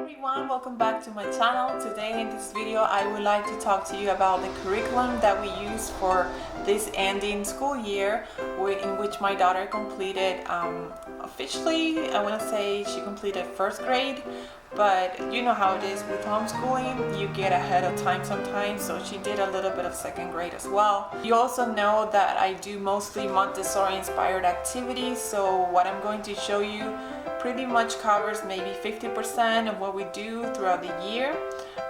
everyone, welcome back to my channel. Today in this video I would like to talk to you about the curriculum that we use for this ending school year in which my daughter completed officially, I want to say she completed first grade, but you know how it is with homeschooling, you get ahead of time sometimes, so she did a little bit of second grade as well. You also know that I do mostly Montessori inspired activities, so what I'm going to show you pretty much covers maybe 50% of what we do throughout the year.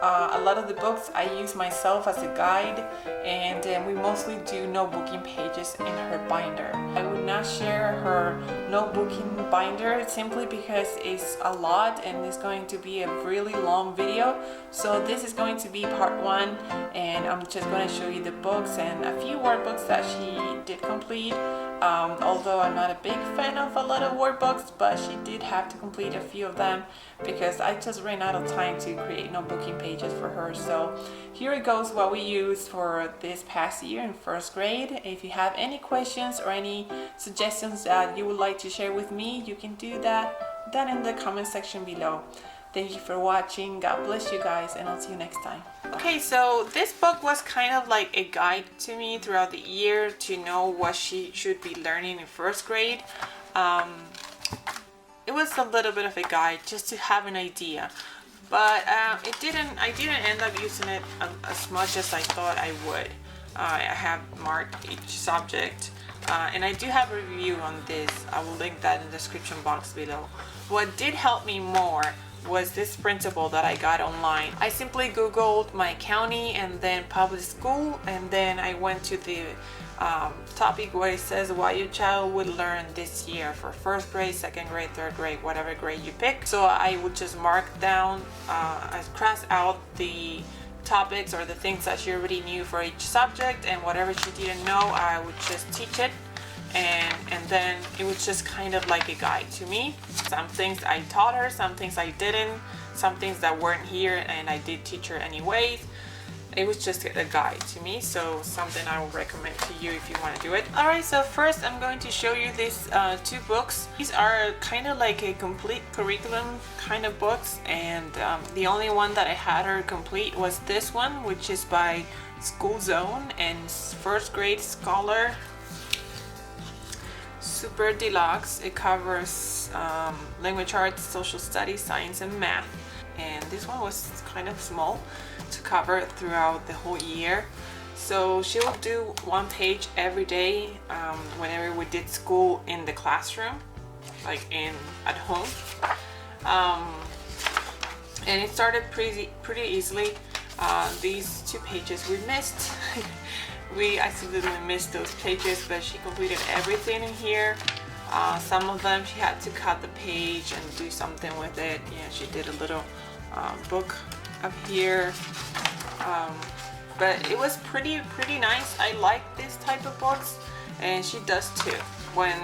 A lot of the books I use myself as a guide, and we mostly do notebooking pages in her binder. I would not share her notebooking binder simply because it's a lot and it's going to be a really long video. So this is going to be part one, and I'm just going to show you the books and a few workbooks that she did complete. Although I'm not a big fan of a lot of workbooks, but she did have to complete a few of them because I just ran out of time to create notebooking pages for her. So here it goes, what we used for this past year in first grade. If you have any questions or any suggestions that you would like to share with me, you can do that in the comment section below. Thank you for watching. God bless you guys, and I'll see you next time. Okay, so this book was kind of like a guide to me throughout the year to know what she should be learning in first grade. It was a little bit of a guide just to have an idea, but I didn't end up using it as much as I thought I would. I have marked each subject, and I do have a review on this. I will link that in the description box below. What did help me more was this principle that I got online. I simply googled my county and then public school, and then I went to the topic where it says what your child would learn this year for first grade, second grade, third grade, whatever grade you pick. So I would just mark down, I cross out the topics or the things that she already knew for each subject, and whatever she didn't know I would just teach it. And then it was just kind of like a guide to me. Some things I taught her, some things I didn't, some things that weren't here and I did teach her anyways. It was just a guide to me, so something I will recommend to you if you want to do it. Alright, so first I'm going to show you these two books. These are kind of like a complete curriculum kind of books, and the only one that I had her complete was this one, which is by School Zone and First Grade Scholar Super Deluxe. It covers language arts, social studies, science, and math. And this one was kind of small to cover throughout the whole year. So she will do one page every day whenever we did school in the classroom, like at home. And it started pretty easily. These 2 pages we missed. We accidentally missed those pages, but she completed everything in here. Some of them she had to cut the page and do something with it. Yeah, she did a little book up here. But it was pretty nice. I like this type of books, and she does too. When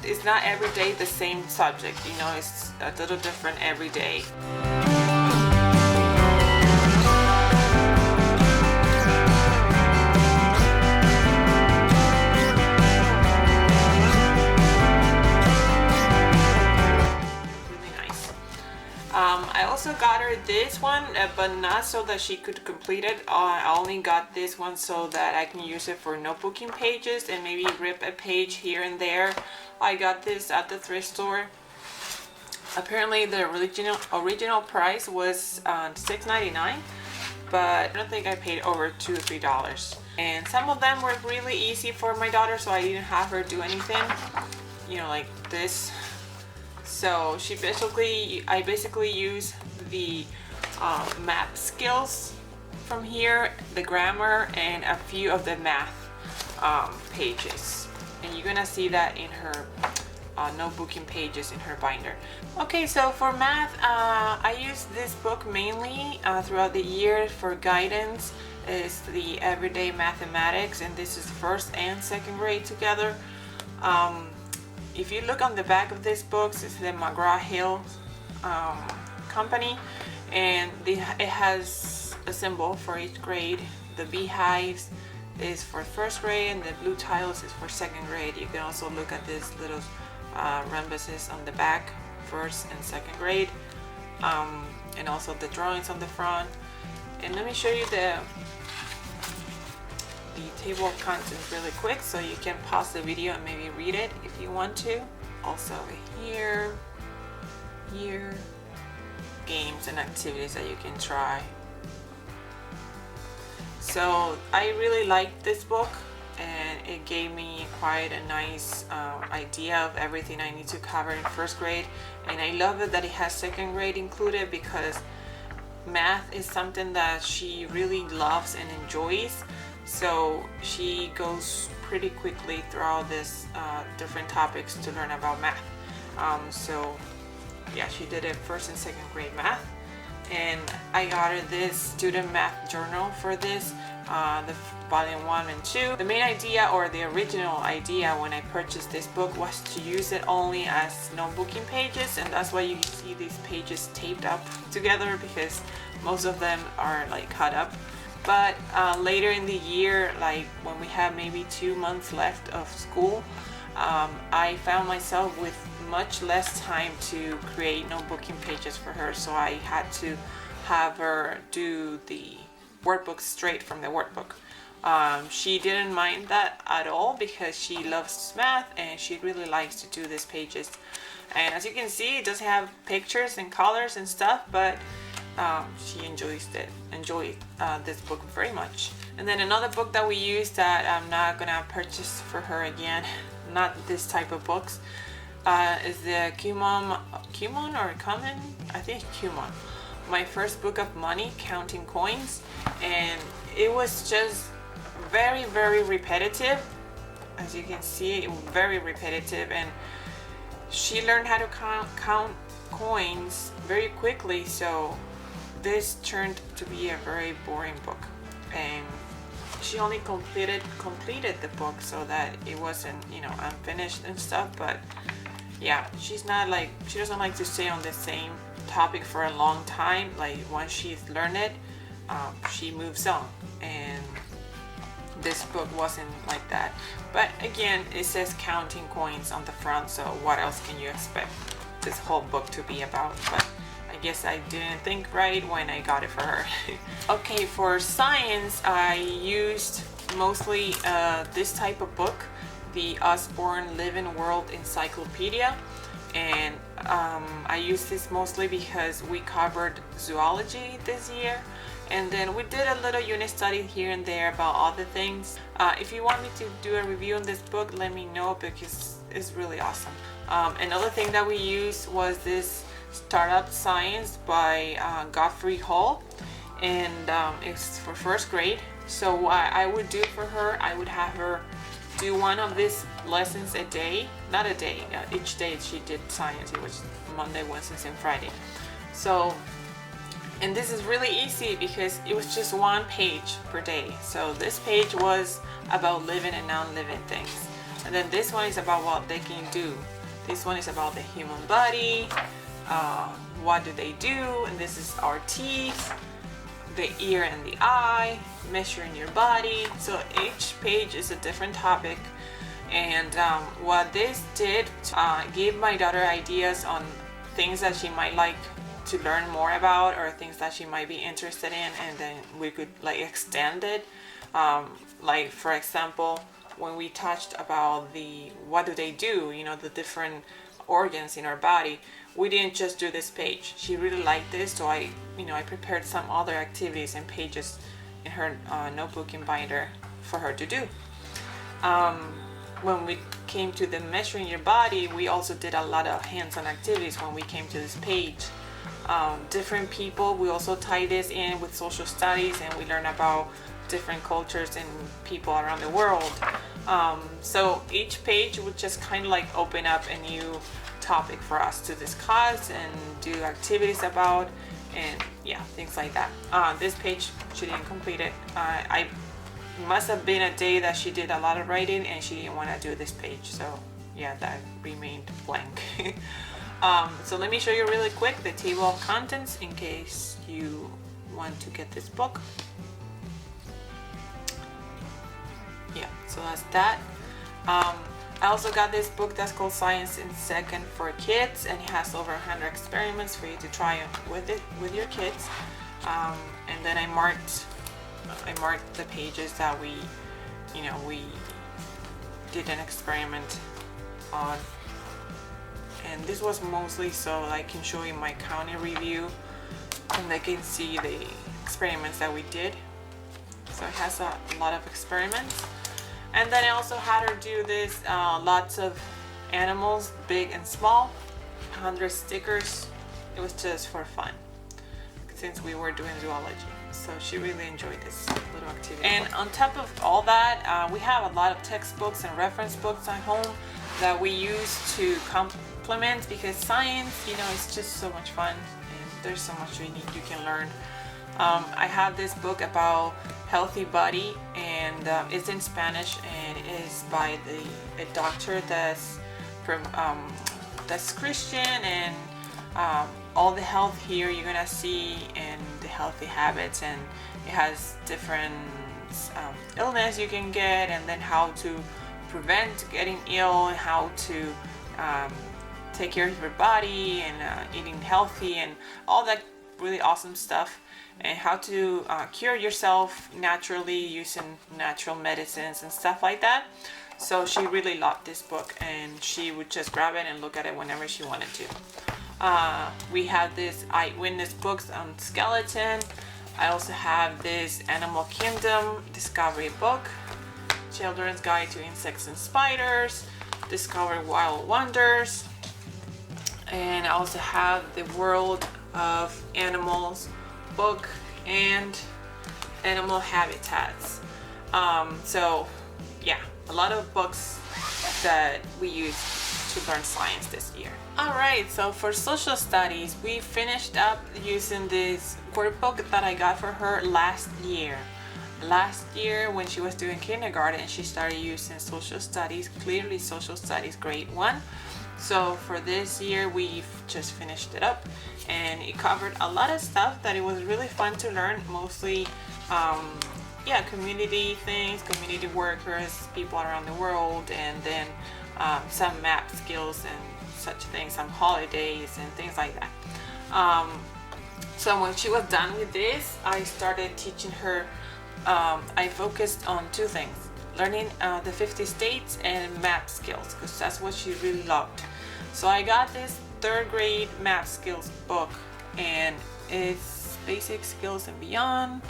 it's not every day the same subject, you know, it's a little different every day. I also got her this one, but not so that she could complete it. I only got this one so that I can use it for notebooking pages and maybe rip a page here and there. I got this at the thrift store. Apparently the original price was $6.99, but I don't think I paid over $2 or $3. And some of them were really easy for my daughter, so I didn't have her do anything, you know, like this. So I basically use the math skills from here, the grammar, and a few of the math pages. And you're gonna see that in her notebooking pages in her binder. Okay, so for math, I use this book mainly throughout the year for guidance. It's the Everyday Mathematics, and this is first and second grade together. If you look on the back of this book, it's the McGraw-Hill company, and it has a symbol for each grade. The beehives is for first grade, and the blue tiles is for second grade. You can also look at these little rhombuses on the back, first and second grade. and also the drawings on the front. And let me show you the table of contents really quick so you can pause the video and maybe read it if you want to. Also here, games and activities that you can try. So I really liked this book, and it gave me quite a nice idea of everything I need to cover in first grade. And I love it that it has second grade included, because math is something that she really loves and enjoys. So she goes pretty quickly through all these different topics to learn about math. So yeah, she did it first and second grade math. And I got her this student math journal for this, the volume 1 and 2. The main idea, or the original idea when I purchased this book, was to use it only as notebooking pages, and that's why you see these pages taped up together, because most of them are like cut up. But later in the year, like when we have maybe 2 months left of school, I found myself with much less time to create notebooking pages for her, so I had to have her do the workbook straight from the workbook. She didn't mind that at all, because she loves math and she really likes to do these pages. And as you can see, it does have pictures and colors and stuff, but she enjoyed this book very much. And then another book that we used that I'm not gonna purchase for her again, not this type of books, is the Kumon, I think Kumon, my first book of money, counting coins. And it was just very, very repetitive. As you can see, very repetitive, and she learned how to count coins very quickly, so this turned to be a very boring book. And she only completed the book, so that it wasn't, unfinished and stuff. But yeah, she doesn't like to stay on the same topic for a long time. Like once she's learned it, she moves on, and this book wasn't like that. But again, it says counting coins on the front, so what else can you expect this whole book to be about? But I guess I didn't think right when I got it for her. Okay, for science, I used mostly this type of book, the Osborne Living World Encyclopedia. And I used this mostly because we covered zoology this year, and then we did a little unit study here and there about other things. If you want me to do a review on this book, let me know, because it's really awesome. Another thing that we used was this Startup Science by Godfrey Hall, and it's for first grade. So what I would do for her, I would have her do one of these lessons a day, not a day, each day she did science. It was Monday, Wednesday, and Friday. So, and this is really easy because it was just one page per day. So this page was about living and non-living things, and then this one is about what they can do. This one is about the human body, what do they do, and this is our teeth, the ear and the eye, measuring your body. So each page is a different topic. And what this did gave my daughter ideas on things that she might like to learn more about, or things that she might be interested in, and then we could like extend it. Like for example, when we touched about the what do they do, the different organs in our body, we didn't just do this page. She really liked this, so I prepared some other activities and pages in her notebook and binder for her to do. When we came to the measuring your body, we also did a lot of hands-on activities when we came to this page. Different people, we also tie this in with social studies, and we learn about different cultures and people around the world. So each page would just kind of like open up a new topic for us to discuss and do activities about, and yeah, things like that. This page, she didn't complete it. I must have been a day that she did a lot of writing and she didn't want to do this page, so yeah, that remained blank. So let me show you really quick the table of contents in case you want to get this book. Yeah, so that's that. I also got this book that's called Science in Second for Kids, and it has over 100 experiments for you to try with your kids. And then I marked the pages that we did an experiment on, and this was mostly so I can show you my county review and they can see the experiments that we did. So it has a lot of experiments. And then I also had her do this, lots of animals, big and small, 100 stickers. It was just for fun, since we were doing zoology. So she really enjoyed this little activity. And on top of all that, we have a lot of textbooks and reference books at home that we use to complement, because science, it's just so much fun and there's so much you can learn. I have this book about healthy body, and it's in Spanish, and it is by a doctor that's Christian, and all the health here you're gonna see, and the healthy habits, and it has different illness you can get, and then how to prevent getting ill, and how to take care of your body, and eating healthy, and all that really awesome stuff, and how to cure yourself naturally using natural medicines and stuff like that. So she really loved this book, and she would just grab it and look at it whenever she wanted to. We have this eyewitness books on skeleton. I also have this Animal Kingdom Discovery book, Children's Guide to Insects and Spiders, Discover Wild Wonders, and I also have the World of Animals book and Animal Habitats. So yeah, a lot of books that we use to learn science this year. Alright, so for social studies, we finished up using this workbook that I got for her last year. Last year, when she was doing kindergarten, she started using social studies, clearly social studies grade 1. So for this year, we've just finished it up, and it covered a lot of stuff that it was really fun to learn, mostly community things, community workers, people around the world, and then some map skills and such things, some holidays and things like that. So when she was done with this, I started teaching her. I focused on two things: learning the 50 states and map skills, because that's what she really loved. So I got this 3rd grade map skills book, and it's Basic Skills and Beyond.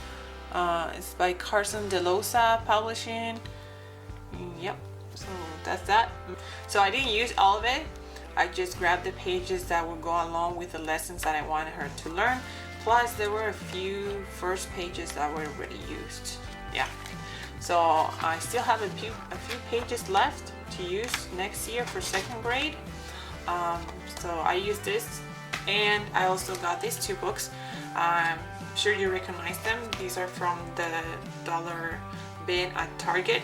It's by Carson DeLosa Publishing. Yep, so that's that. So I didn't use all of it. I just grabbed the pages that would go along with the lessons that I wanted her to learn. Plus, there were a few first pages that were already used. Yeah. So I still have a few pages left to use next year for 2nd grade. So I use this, and I also got these 2 books. I'm sure you recognize them. These are from the dollar bin at Target.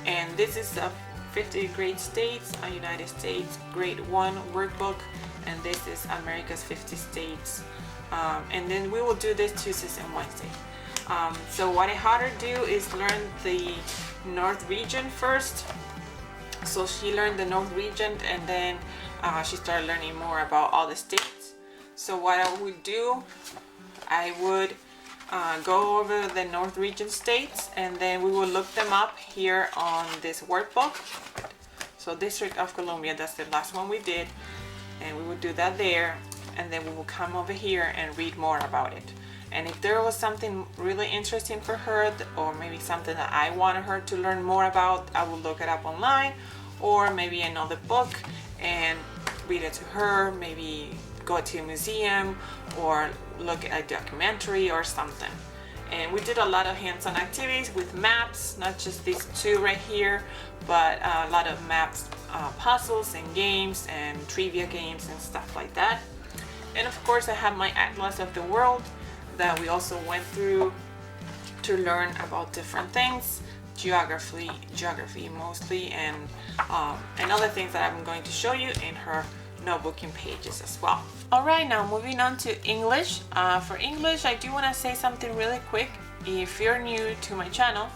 And this is a 50 grade states, United States grade 1 workbook, and this is America's 50 states. And then we will do this Tuesdays and Wednesday. So what I had her do is learn the North region first. So she learned the North region, and then she started learning more about all the states. So what I would do, I would go over the North region states, and then we will look them up here on this workbook. So District of Columbia, that's the last one we did, and we would do that there, and then we will come over here and read more about it. And if there was something really interesting for her, or maybe something that I wanted her to learn more about, I would look it up online, or maybe another book and read it to her, maybe go to a museum or look at a documentary or something. And we did a lot of hands-on activities with maps, not just these 2 right here, but a lot of maps, puzzles and games and trivia games and stuff like that. And of course I have my Atlas of the World that we also went through to learn about different things, geography mostly, and other things that I'm going to show you in her notebooking pages as well. Alright, now moving on to English. For English, I do want to say something really quick. If you're new to my channel,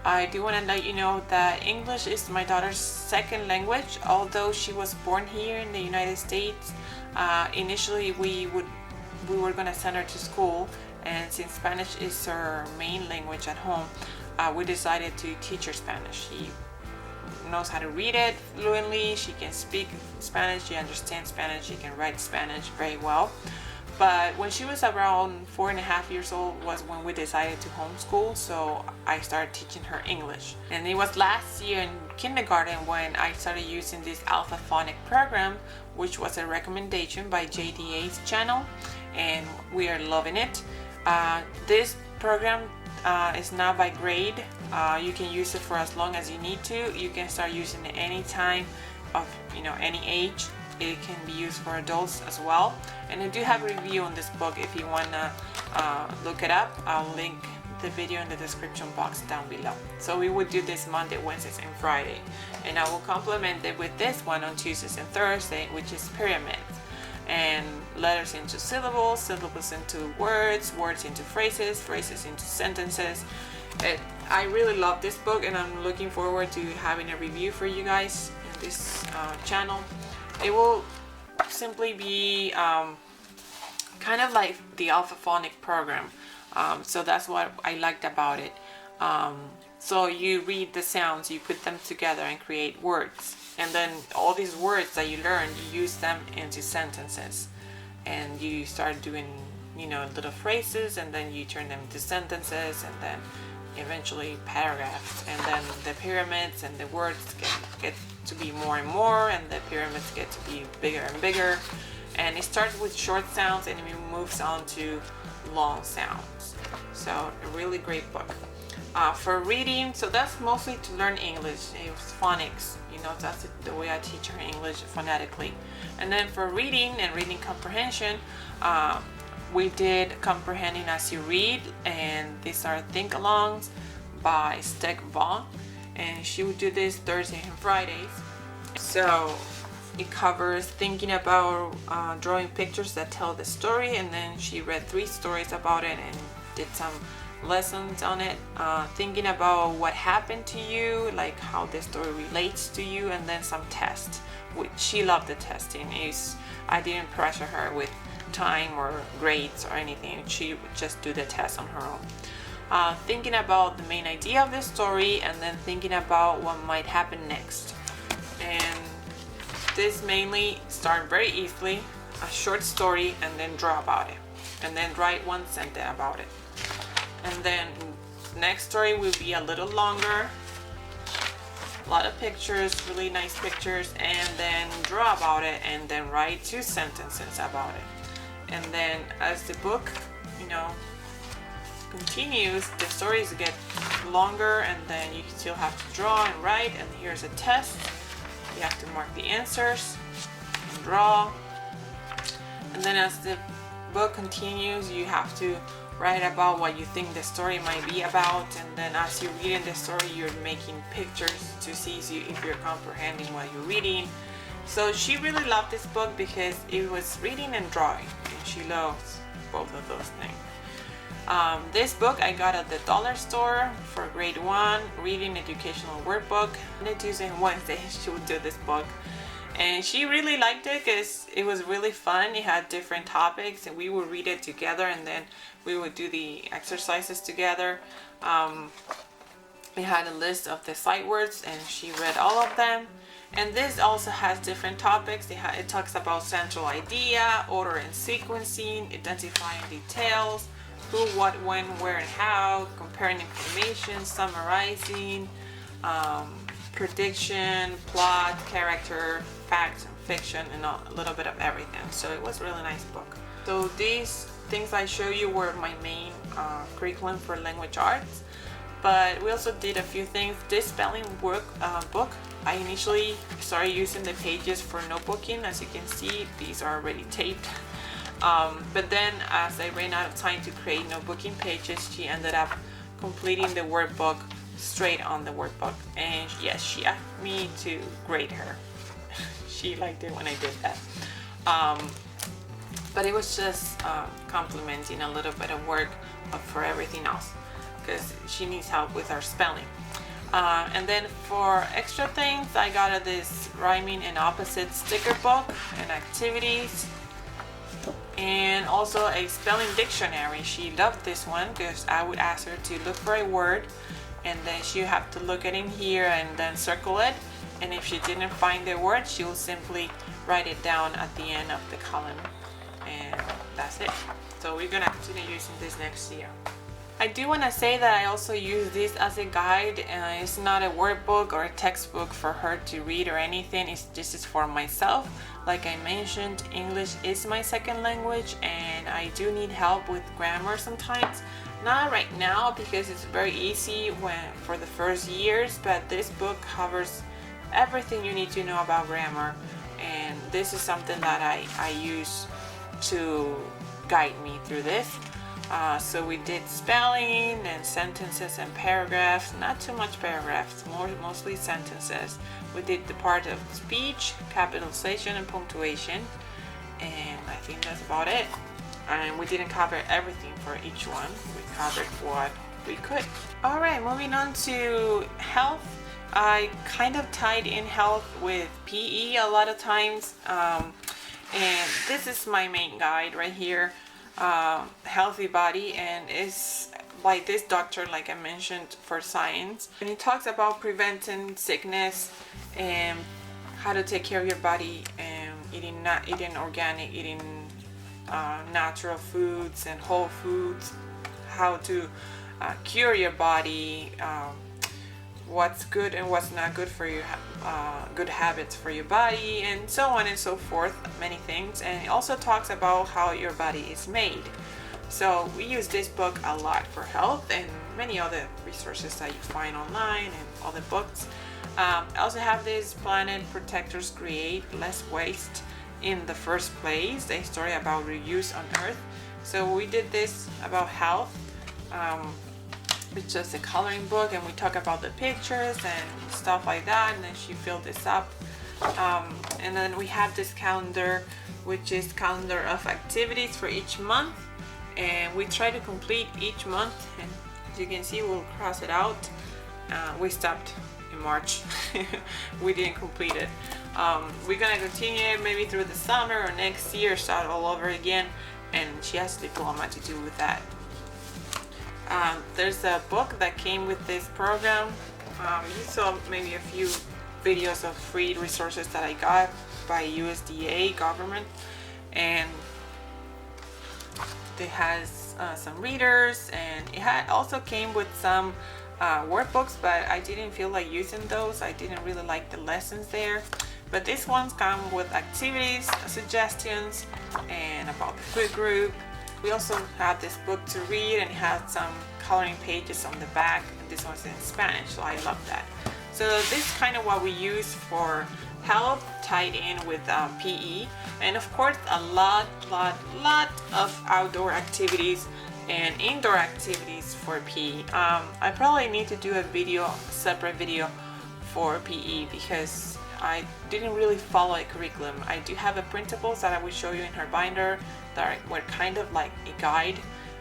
I do want to let you know that English is my daughter's second language. Although she was born here in the United States, initially we were going to send her to school, and since Spanish is her main language at home, we decided to teach her Spanish. She knows how to read it fluently, she can speak Spanish, she understands Spanish, she can write Spanish very well. But when she was around 4.5 years old was when we decided to homeschool, so I started teaching her English. And it was last year in kindergarten when I started using this alphaphonic program, which was a recommendation by JDA's channel, and we are loving it. This program is not by grade. You can use it for as long as you need to. You can start using it any time of any age. It can be used for adults as well. And I do have a review on this book if you want to look it up. I'll link the video in the description box down below. So we would do this Monday, Wednesdays, and Friday. And I will complement it with this one on Tuesdays and Thursday, which is pyramids. And letters into syllables, syllables into words, words into phrases, phrases into sentences. I really love this book, and I'm looking forward to having a review for you guys in this channel. It will simply be kind of like the alphaphonic program, so that's what I liked about it. So you read the sounds, you put them together and create words, and then all these words that you learn, you use them into sentences, and you start doing little phrases, and then you turn them into sentences, and then eventually paragraphs, and then the pyramids and the words get to be more and more, and the pyramids get to be bigger and bigger. And it starts with short sounds and it moves on to long sounds. So a really great book. For reading, so that's mostly to learn English. It's phonics, that's the way I teach her English phonetically. And then for reading and reading comprehension, we did Comprehending as You Read, and these are think-alongs by Stek Vaughn, and she would do this Thursday and Fridays. So it covers thinking about drawing pictures that tell the story, and then she read 3 stories about it and did some lessons on it, thinking about what happened to you, like how the story relates to you, and then some tests, which she loved. The testing I didn't pressure her with time or grades or anything. She would just do the test on her own. Thinking about the main idea of the story, and then thinking about what might happen next. And this mainly start very easily, a short story, and then draw about it, and then write 1 sentence about it. And then next story will be a little longer, a lot of pictures, really nice pictures, and then draw about it, and then write 2 sentences about it. And then as the book continues, the stories get longer, and then you still have to draw and write, and here's a test. You have to mark the answers and draw. And then as the book continues, you have to write about what you think the story might be about, and then as you're reading the story, you're making pictures to see if you're comprehending what you're reading. So she really loved this book because it was reading and drawing, and she loves both of those things. This book I got at the dollar store for grade 1, reading educational workbook. On Tuesday and Wednesday she would do this book, and she really liked it because it was really fun. It had different topics, and we would read it together, and then we would do the exercises together. It had a list of the sight words, and she read all of them. And this also has different topics. It talks about central idea, order and sequencing, identifying details, who, what, when, where, and how, comparing information, summarizing, prediction, plot, character, facts, and fiction, and a little bit of everything. So it was a really nice book. So these things I show you were my main curriculum for language arts. But we also did a few things. This spelling book, I initially started using the pages for notebooking. As you can see, these are already taped. But then as I ran out of time to create notebooking pages, she ended up completing the workbook straight on the workbook. And yes, she asked me to grade her. She liked it when I did that. But it was just complementing a little bit of work for everything else, because she needs help with her spelling. And then for extra things, I got this rhyming and opposite sticker book and activities, and also a spelling dictionary. She loved this one because I would ask her to look for a word, and then she would have to look at it in here and then circle it, and if she didn't find the word, she will simply write it down at the end of the column, and that's it. So we're gonna continue using this next year. I do want to say that I also use this as a guide. It's not a workbook or a textbook for her to read or anything. This is for myself. Like I mentioned, English is my second language, and I do need help with grammar sometimes. Not right now because it's very easy for the first years, but this book covers everything you need to know about grammar, and this is something that I use to guide me through this. So we did spelling and sentences and paragraphs, not too much paragraphs, mostly sentences. We did the part of speech, capitalization and punctuation, and I think that's about it. And we didn't cover everything for each one. We covered what we could. Alright, moving on to health. I kind of tied in health with PE a lot of times, and this is my main guide right here. Healthy body, and is by this doctor, like I mentioned, for science, and he talks about preventing sickness and how to take care of your body, and eating organic, eating natural foods and whole foods, how to cure your body, what's good and what's not good for you, good habits for your body, and so on and so forth, many things. And it also talks about how your body is made. So we use this book a lot for health, and many other resources that you find online and other books. I also have this Planet Protectors Create Less Waste in the First Place, a story about reuse on Earth. So we did this about health. It's just a coloring book, and we talk about the pictures and stuff like that, and then she filled this up. And then we have this calendar, which is calendar of activities for each month, and we try to complete each month, and as you can see, we'll cross it out. We stopped in March. We didn't complete it. We're gonna continue maybe through the summer or next year, start all over again, and she has a diploma to do with that. There's a book that came with this program. You saw maybe a few videos of free resources that I got by USDA government, and it has some readers, and it also came with some workbooks, but I didn't feel like using those. I didn't really like the lessons there. But these ones come with activities, suggestions, and about the food group. We also have this book to read, and it has some coloring pages on the back, and this one's in Spanish, so I love that. So this is kind of what we use for health, tied in with PE, and of course a lot of outdoor activities and indoor activities for PE. I probably need to do a separate video for PE, because I didn't really follow a curriculum. I do have principles that I will show you in her binder that were kind of like a guide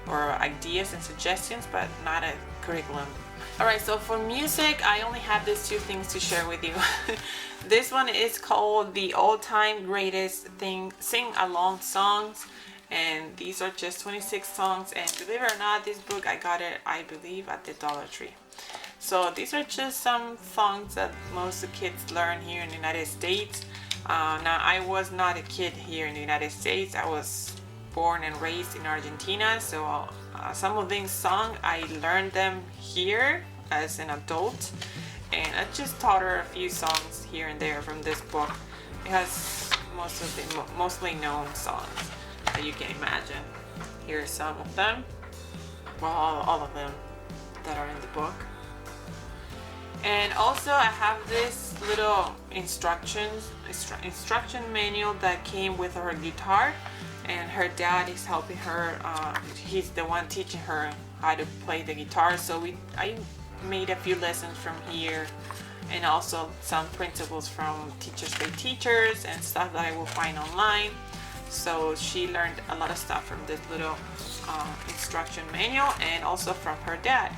or ideas and suggestions, but not a curriculum. Alright, so for music, I only have these two things to share with you. This one is called the All-Time Greatest Sing-Along Songs, and these are just 26 songs, and believe it or not, this book I got it, I believe, at the Dollar Tree. So these are just some songs that most of the kids learn here in the United States. Now, I was not a kid here in the United States. I was born and raised in Argentina, so some of these songs I learned them here as an adult, and I just taught her a few songs here and there from this book. It has most of the mostly known songs that you can imagine. Here are some of them, well, all of them that are in the book. And also I have this little instruction manual that came with her guitar, and her dad is helping her. He's the one teaching her how to play the guitar, so I made a few lessons from here, and also some principles from Teachers Pay Teachers and stuff that I will find online. So she learned a lot of stuff from this little instruction manual, and also from her dad.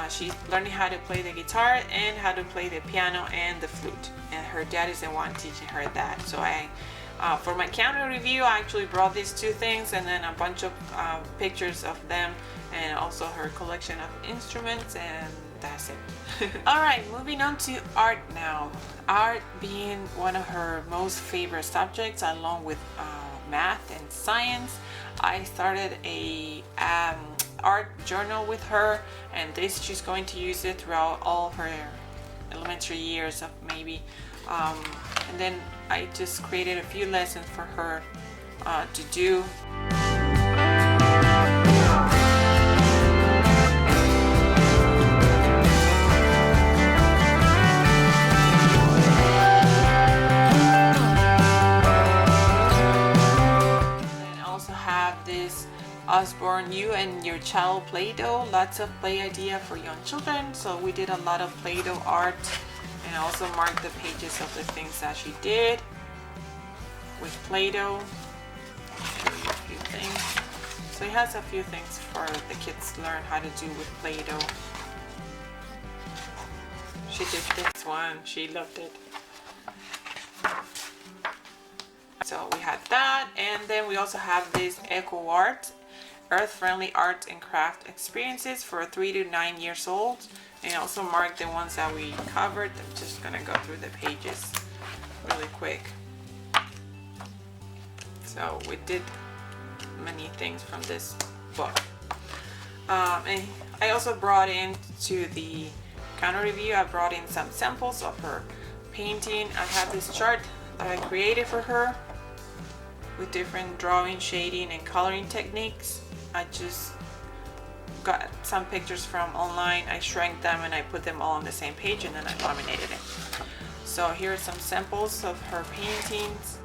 She's learning how to play the guitar and how to play the piano and the flute, and her dad is the one teaching her that. So for my counter review, I actually brought these two things and then a bunch of pictures of them, and also her collection of instruments, and that's it. Alright, moving on to art now. Art being one of her most favorite subjects, along with math and science. I started a art journal with her, and she's going to use it throughout all her elementary years of maybe. And then I just created a few lessons for her to do. Osborne, you and your child Play-Doh, lots of play idea for young children. So we did a lot of Play-Doh art, and I also marked the pages of the things that she did with Play-Doh. Show you a few things. So it has a few things for the kids to learn how to do with Play-Doh. She did this one, she loved it. So we had that, and then we also have this Eco Art, earth-friendly art and craft experiences for 3 to 9 years old. And I also marked the ones that we covered. I'm just gonna go through the pages really quick. So we did many things from this book. And I also brought in to the counter review, I brought in some samples of her painting. I have this chart that I created for her with different drawing, shading, and coloring techniques. I just got some pictures from online, I shrank them and I put them all on the same page, and then I laminated it. So here are some samples of her paintings.